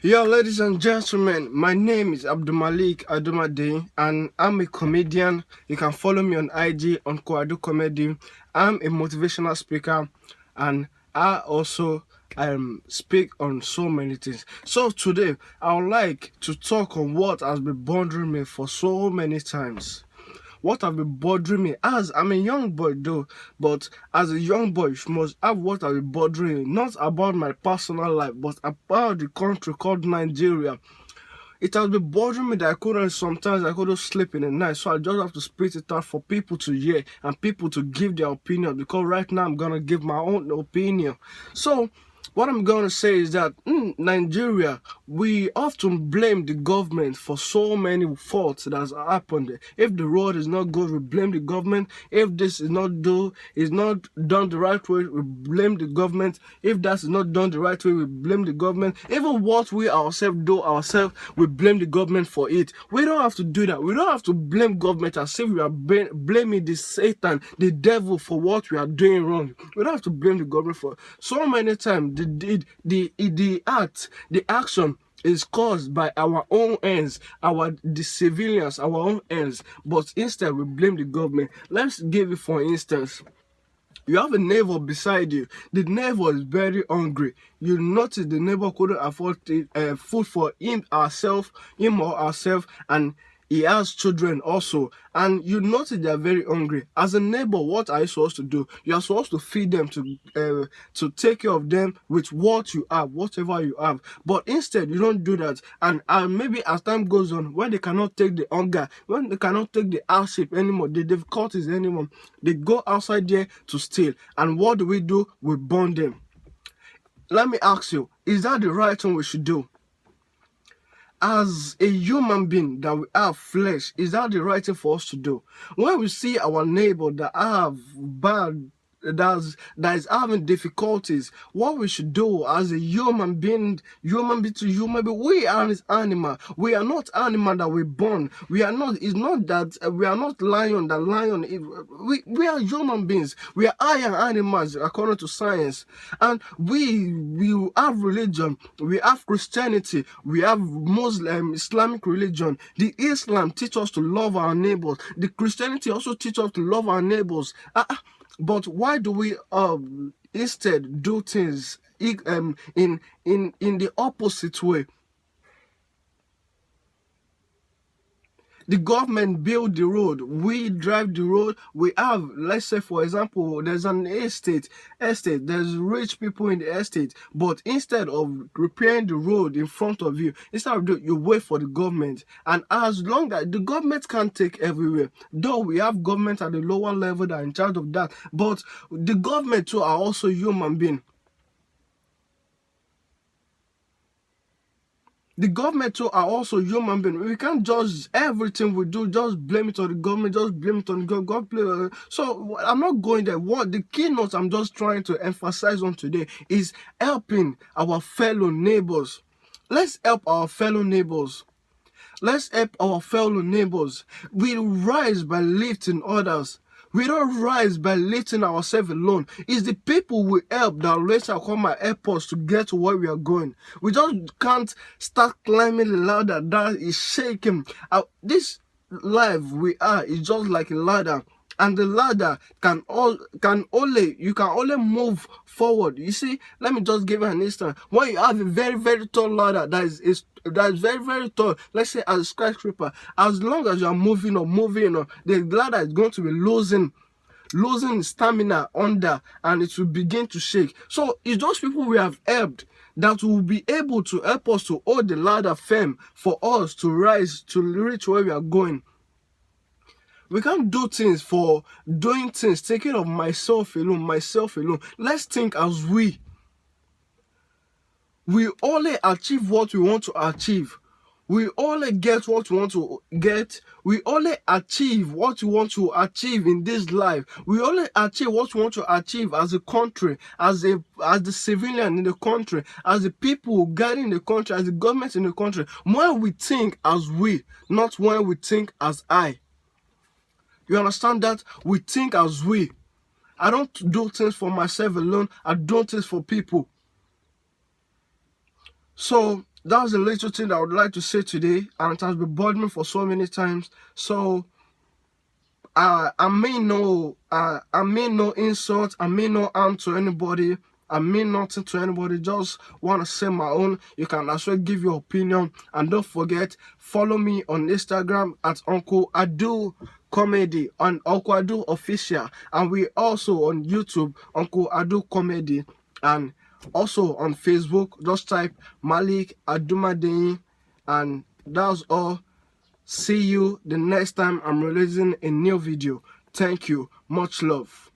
Yeah, ladies and gentlemen, my name is Abdulmalik Adumade and I'm a comedian. You can follow me on IG on Kwadu Comedy. I'm a motivational speaker and I also speak on so many things. So today, I would like to talk on what has been bothering me for so many times. What have been bothering me as I'm a young boy though, but as a young boy, you must have what have been bothering me, not about my personal life, but about the country called Nigeria. It has been bothering me that sometimes I couldn't sleep in the night, so I just have to spit it out for people to hear and people to give their opinion, because right now I'm gonna give my own opinion. So what I'm going to say is that in Nigeria, we often blame the government for so many faults that has happened. If the road is not good, we blame the government. If this is not done the right way, we blame the government. If that is not done the right way, we blame the government. Even what we ourselves do ourselves, we blame the government for it. We don't have to do that. We don't have to blame government as if we are blaming the Satan, the devil, for what we are doing wrong. We don't have to blame the government for it. So many times the action is caused by our own ends, the civilians, our own ends, but instead we blame the government. Let's give it for instance. You have a neighbor beside you. The neighbor is very hungry. You notice the neighbor couldn't afford food for him or herself, and he has children also. And you notice they are very hungry. As a neighbor, what are you supposed to do? You are supposed to feed them, to take care of them with what you have, whatever you have. But instead, you don't do that. And maybe as time goes on, when they cannot take the hunger, when they cannot take the hardship anymore, the difficulties anymore, they go outside there to steal. And what do? We burn them. Let me ask you, is that the right thing we should do? As a human being that we have flesh, is that the right thing for us to do? When we see our neighbor that is having difficulties, what we should do as a human being to human being, we are his animal. We are not animal that we born. We are not. It's not that we are not lion. That lion. We are human beings. We are higher animals according to science, and we have religion. We have Christianity. We have Muslim, Islamic religion. The Islam teach us to love our neighbors. The Christianity also teach us to love our neighbors. But why do we instead do things in the opposite way? The government build the road, we drive the road. We have, let's say for example, there's an estate, there's rich people in the estate, but instead of repairing the road in front of you, instead of you wait for the government. And as long as the government can't take everywhere, though we have government at the lower level that are in charge of that, but the government too are also human beings. The government too are also human beings. We can't judge everything we do, just blame it on the government, just blame it on the government. So I'm not going there. What the keynote I'm just trying to emphasize on today is helping our fellow neighbors. Let's help our fellow neighbors. Let's help our fellow neighbors. We rise by lifting others. We don't rise by lifting ourselves alone. It's the people we help that later come and help us to get to where we are going. We just can't start climbing the ladder that is shaking. This life we are is just like a ladder. And the ladder you can only move forward. You see, let me just give you an instance. When you have a very, very tall ladder that is very, very tall, let's say as a skyscraper, as long as you are moving on, the ladder is going to be losing stamina under, and it will begin to shake. So it's those people we have helped that will be able to help us to hold the ladder firm for us to rise, to reach where we are going. We can't do things for doing things, taking of myself alone. Let's think as we only achieve what we want to achieve. We only get what we want to get. We only achieve what we want to achieve in this life. We only achieve what we want to achieve as a country, as the civilian in the country, as the people guiding the country, as the government in the country. When we think as we, not when we think as I. You understand that? We think as we. I don't do things for myself alone. I do things for people. So that's the little thing that I would like to say today, and it has been bothering me for so many times. So I mean no insult, I mean no harm to anybody, I mean nothing to anybody, just want to say my own. You can as well give your opinion, and don't forget, follow me on Instagram at Uncle Adu Comedy and Uncle Adu Official, and we also on YouTube, Uncle Adu Comedy, and also on Facebook, just type Malik Adumadein, and that's all. See you the next time I'm releasing a new video. Thank you. Much love.